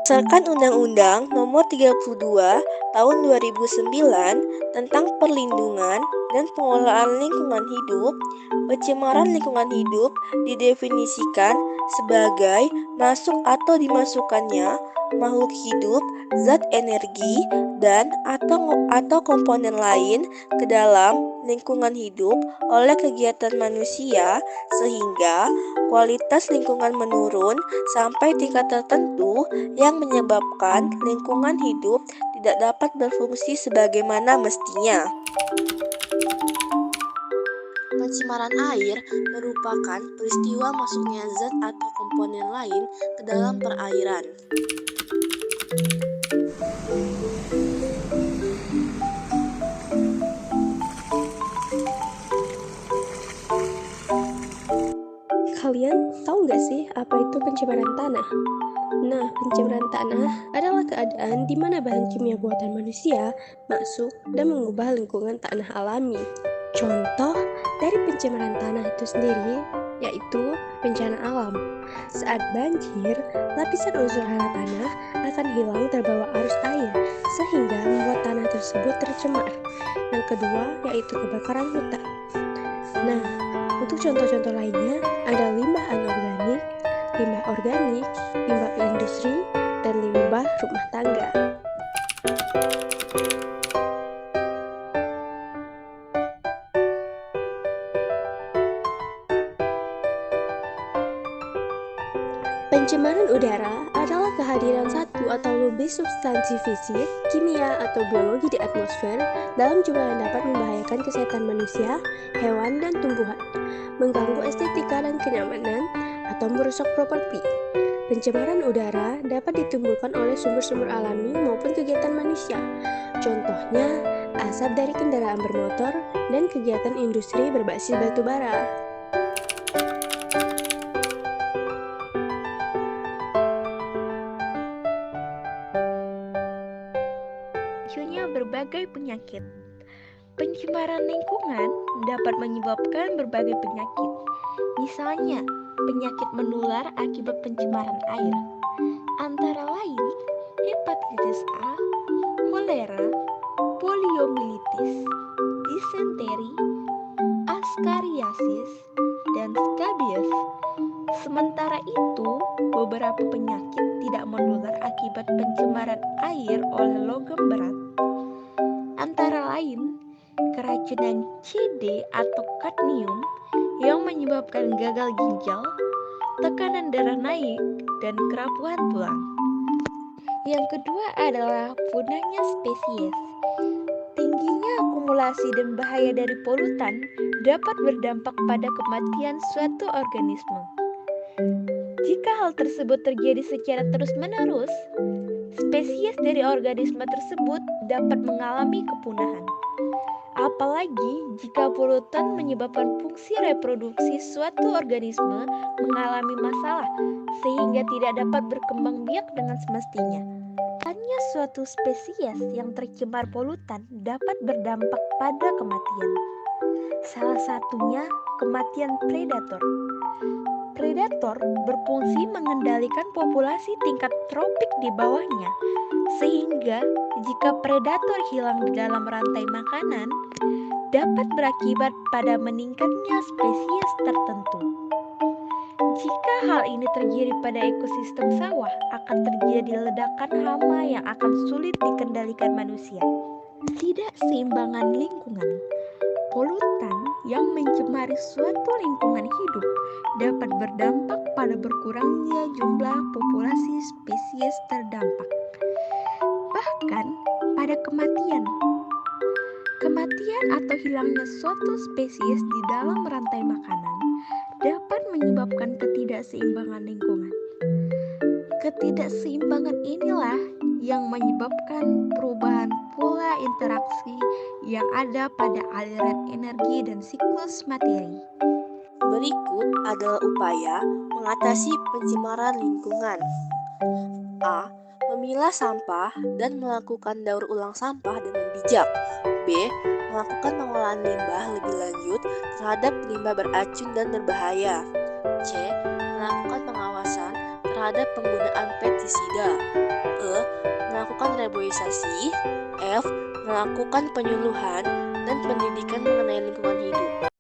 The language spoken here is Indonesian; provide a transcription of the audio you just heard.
Berdasarkan Undang-Undang Nomor 32 Tahun 2009 tentang Perlindungan dan Pengelolaan Lingkungan Hidup, pencemaran lingkungan hidup didefinisikan sebagai masuk atau dimasukkannya makhluk hidup, zat energi, dan atau komponen lain ke dalam lingkungan hidup oleh kegiatan manusia sehingga kualitas lingkungan menurun sampai tingkat tertentu yang menyebabkan lingkungan hidup tidak dapat berfungsi sebagaimana mestinya. Pencemaran air merupakan peristiwa masuknya zat atau komponen lain ke dalam perairan. Kalian tahu nggak sih apa itu pencemaran tanah? Nah, pencemaran tanah adalah keadaan di mana bahan kimia buatan manusia masuk dan mengubah lingkungan tanah alami. Contoh dari pencemaran tanah itu sendiri yaitu bencana alam. Saat banjir, lapisan unsur hara tanah akan hilang terbawa arus air sehingga membuat tanah tersebut tercemar. Yang kedua yaitu kebakaran hutan. Nah, untuk contoh-contoh lainnya ada limbah anorganik, limbah organik, limbah industri, dan limbah rumah tangga. Pencemaran udara adalah kehadiran satu atau lebih substansi fisik, kimia, atau biologi di atmosfer dalam jumlah yang dapat membahayakan kesehatan manusia, hewan, dan tumbuhan, mengganggu estetika dan kenyamanan, atau merusak properti. Pencemaran udara dapat ditimbulkan oleh sumber-sumber alami maupun kegiatan manusia. Contohnya, asap dari kendaraan bermotor dan kegiatan industri berbasis batu bara. Munculnya berbagai penyakit. Pencemaran lingkungan dapat menyebabkan berbagai penyakit. Misalnya, penyakit menular akibat pencemaran air. Antara lain, hepatitis A, kolera, poliomyelitis, disenteri, askariasis, dan skabies. Sementara itu, beberapa penyakit tidak menular akibat pencemaran air oleh logam berat. Antara lain, keracunan CD atau kadmium yang menyebabkan gagal ginjal, tekanan darah naik, dan kerapuhan tulang. Yang kedua adalah punahnya spesies. Tingginya akumulasi dan bahaya dari polutan dapat berdampak pada kematian suatu organisme. Jika hal tersebut terjadi secara terus-menerus, spesies dari organisme tersebut dapat mengalami kepunahan. Apalagi jika polutan menyebabkan fungsi reproduksi suatu organisme mengalami masalah sehingga tidak dapat berkembang biak dengan semestinya. Hanya suatu spesies yang tercemar polutan dapat berdampak pada kematian. Salah satunya kematian predator. Predator berfungsi mengendalikan populasi tingkat tropik di bawahnya, sehingga jika predator hilang di dalam rantai makanan, dapat berakibat pada meningkatnya spesies tertentu. Jika hal ini terjadi pada ekosistem sawah, akan terjadi ledakan hama yang akan sulit dikendalikan manusia. Tidak seimbangan lingkungan. Polutan yang mencemari suatu lingkungan hidup dapat berdampak pada berkurangnya jumlah populasi spesies terdampak, bahkan pada kematian. Kematian atau hilangnya suatu spesies di dalam rantai makanan dapat menyebabkan ketidakseimbangan lingkungan. Ketidakseimbangan inilah yang menyebabkan perubahan pola interaksi yang ada pada aliran energi dan siklus materi. Berikut adalah upaya mengatasi pencemaran lingkungan. A. Memilah sampah dan melakukan daur ulang sampah dengan bijak. B. Melakukan pengolahan limbah lebih lanjut terhadap limbah beracun dan berbahaya. C. Melakukan pengawasan terhadap terhadap penggunaan pestisida. E. Melakukan reboisasi. F. Melakukan penyuluhan dan pendidikan mengenai lingkungan hidup.